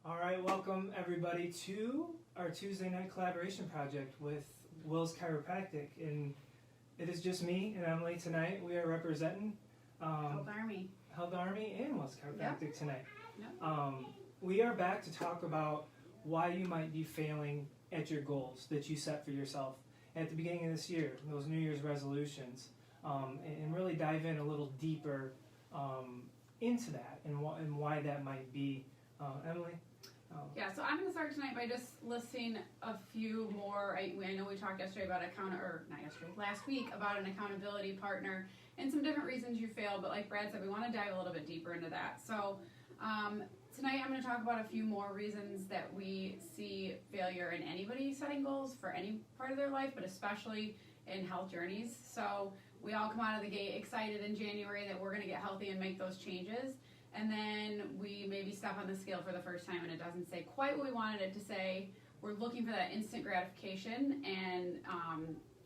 All right, welcome everybody to our Tuesday night collaboration project with Will's Chiropractic. And it is just me and Emily tonight. We are representing Health Army and Will's Chiropractic tonight. Yep. We are back to talk about why you might be failing at your goals that you set for yourself at the beginning of this year, those New Year's resolutions, and really dive in a little deeper into that and why that might be. Emily? Yeah, so I'm going to start tonight by just listing a few more. I know we talked yesterday about last week about an accountability partner and some different reasons you failed, but like Brad said, we want to dive a little bit deeper into that. So tonight I'm going to talk about a few more reasons that we see failure in anybody setting goals for any part of their life, but especially in health journeys. So we all come out of the gate excited in January that we're going to get healthy and make those changes. And then we maybe step on the scale for the first time and it doesn't say quite what we wanted it to say. We're looking for that instant gratification, and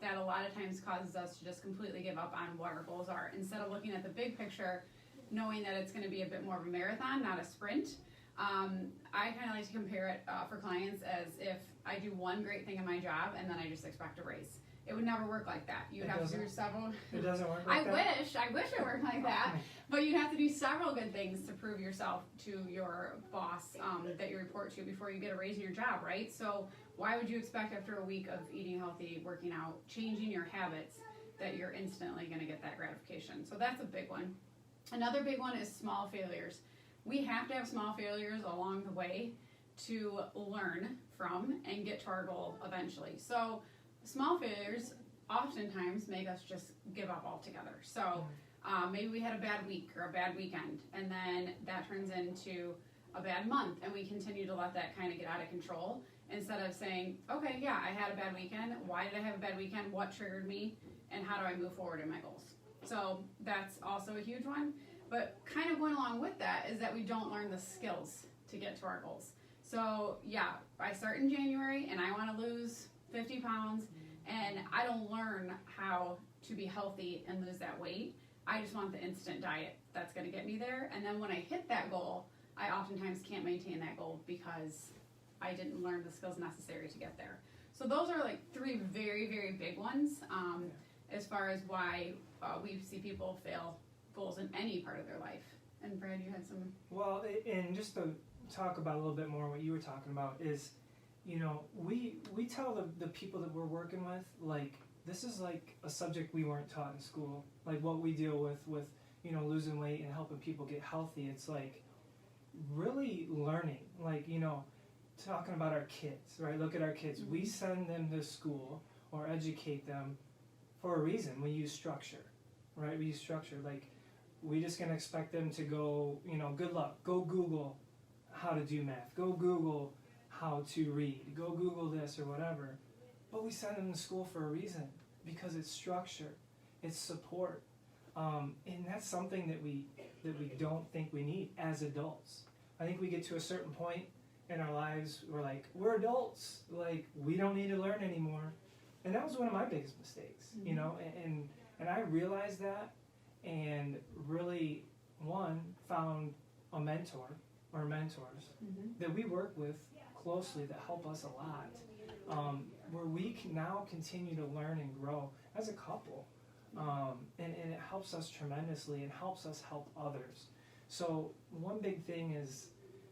that a lot of times causes us to just completely give up on what our goals are. Instead of looking at the big picture, knowing that it's going to be a bit more of a marathon, not a sprint. I kind of like to compare it for clients as if I do one great thing in my job and then I just expect a raise. It would never work like that. You'd have to do several. It doesn't work like that? I wish it worked like that. But you'd have to do several good things to prove yourself to your boss that you report to before you get a raise in your job, right? So why would you expect after a week of eating healthy, working out, changing your habits, that you're instantly going to get that gratification? So that's a big one. Another big one is small failures. We have to have small failures along the way to learn from and get to our goal eventually. So small failures oftentimes make us just give up altogether. So maybe we had a bad week or a bad weekend, and then that turns into a bad month, and we continue to let that kind of get out of control instead of saying, okay, yeah, I had a bad weekend. Why did I have a bad weekend? What triggered me? And how do I move forward in my goals? So that's also a huge one. But kind of going along with that is that we don't learn the skills to get to our goals. So yeah, I start in January and I want to lose 50 pounds, and I don't learn how to be healthy and lose that weight. I just want the instant diet that's going to get me there. And then when I hit that goal, I oftentimes can't maintain that goal because I didn't learn the skills necessary to get there. So those are like three very, very big ones as far as why we see people fail goals in any part of their life. And Brad, you had some... Well, and just to talk about a little bit more what you were talking about is, you know, we tell the people that we're working with, like, this is like a subject we weren't taught in school. Like what we deal with you know, losing weight and helping people get healthy. It's like really learning, like, you know, talking about our kids, right? Look at our kids. We send them to school or educate them for a reason. We use structure, right? We use structure. Like, we just gonna expect them to go, you know, good luck. Go Google how to do math. Go Google how to read. Go Google this or whatever. But we send them to school for a reason, because it's structure, it's support, and that's something that we don't think we need as adults. I think we get to a certain point in our lives, we're like, we're adults, like we don't need to learn anymore, and that was one of my biggest mistakes, you know, and I realized that, and really found a mentor or mentors that we work with closely that help us a lot, where we can now continue to learn and grow as a couple, and it helps us tremendously and helps us help others. So one big thing is,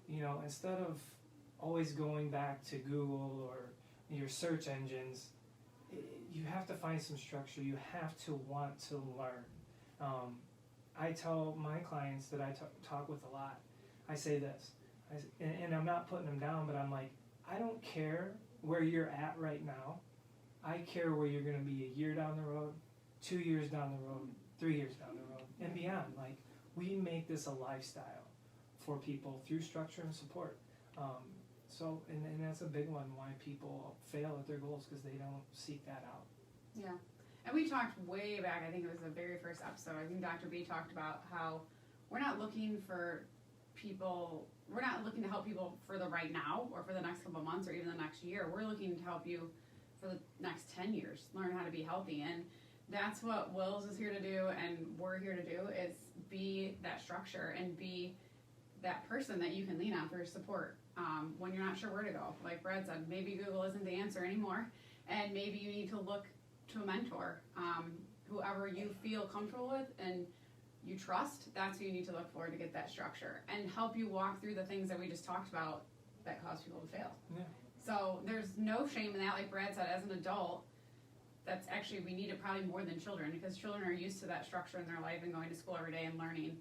you know, instead of always going back to Google or your search engines, you have to find some structure. You have to want to learn. I tell my clients that I talk with a lot, I say this, and I'm not putting them down, but I'm like, I don't care where you're at right now. I care where you're going to be a year down the road, 2 years down the road, 3 years down the road, and beyond. Like, we make this a lifestyle for people through structure and support. So, and that's a big one, why people fail at their goals, because they don't seek that out. Yeah. And we talked way back, I think it was the very first episode, I think Dr. B talked about how we're not looking for people, we're not looking to help people for the right now or for the next couple of months or even the next year. We're looking to help you for the next 10 years, learn how to be healthy. And that's what Wills is here to do and we're here to do, is be that structure and be that person that you can lean on for support when you're not sure where to go. Like Brad said, maybe Google isn't the answer anymore, and maybe you need to look to a mentor, whoever you feel comfortable with and you trust. That's who you need to look for to get that structure and help you walk through the things that we just talked about that cause people to fail. Yeah. So there's no shame in that. Like Brad said, as an adult, that's actually, we need it probably more than children, because children are used to that structure in their life and going to school every day and learning.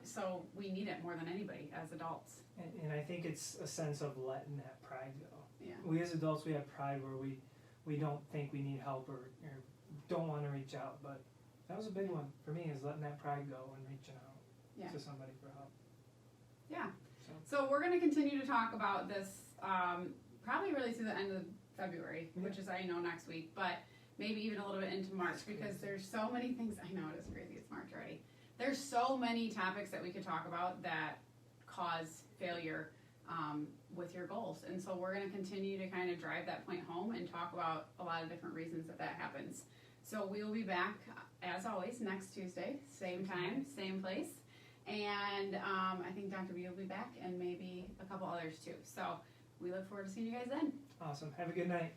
So we need it more than anybody as adults. And I think it's a sense of letting that pride go. Yeah. We as adults, we have pride where we don't think we need help or don't want to reach out, but that was a big one for me, is letting that pride go and reaching out to somebody for help. Yeah. So we're going to continue to talk about this probably really through the end of February, which is, I know, next week, but maybe even a little bit into March, because there's so many things. I know, it is crazy. It's March already. There's so many topics that we could talk about that cause failure with your goals. And so we're going to continue to kind of drive that point home and talk about a lot of different reasons that happens. So we will be back, as always, next Tuesday, same time, same place. And I think Dr. B will be back, and maybe a couple others too. So we look forward to seeing you guys then. Awesome. Have a good night.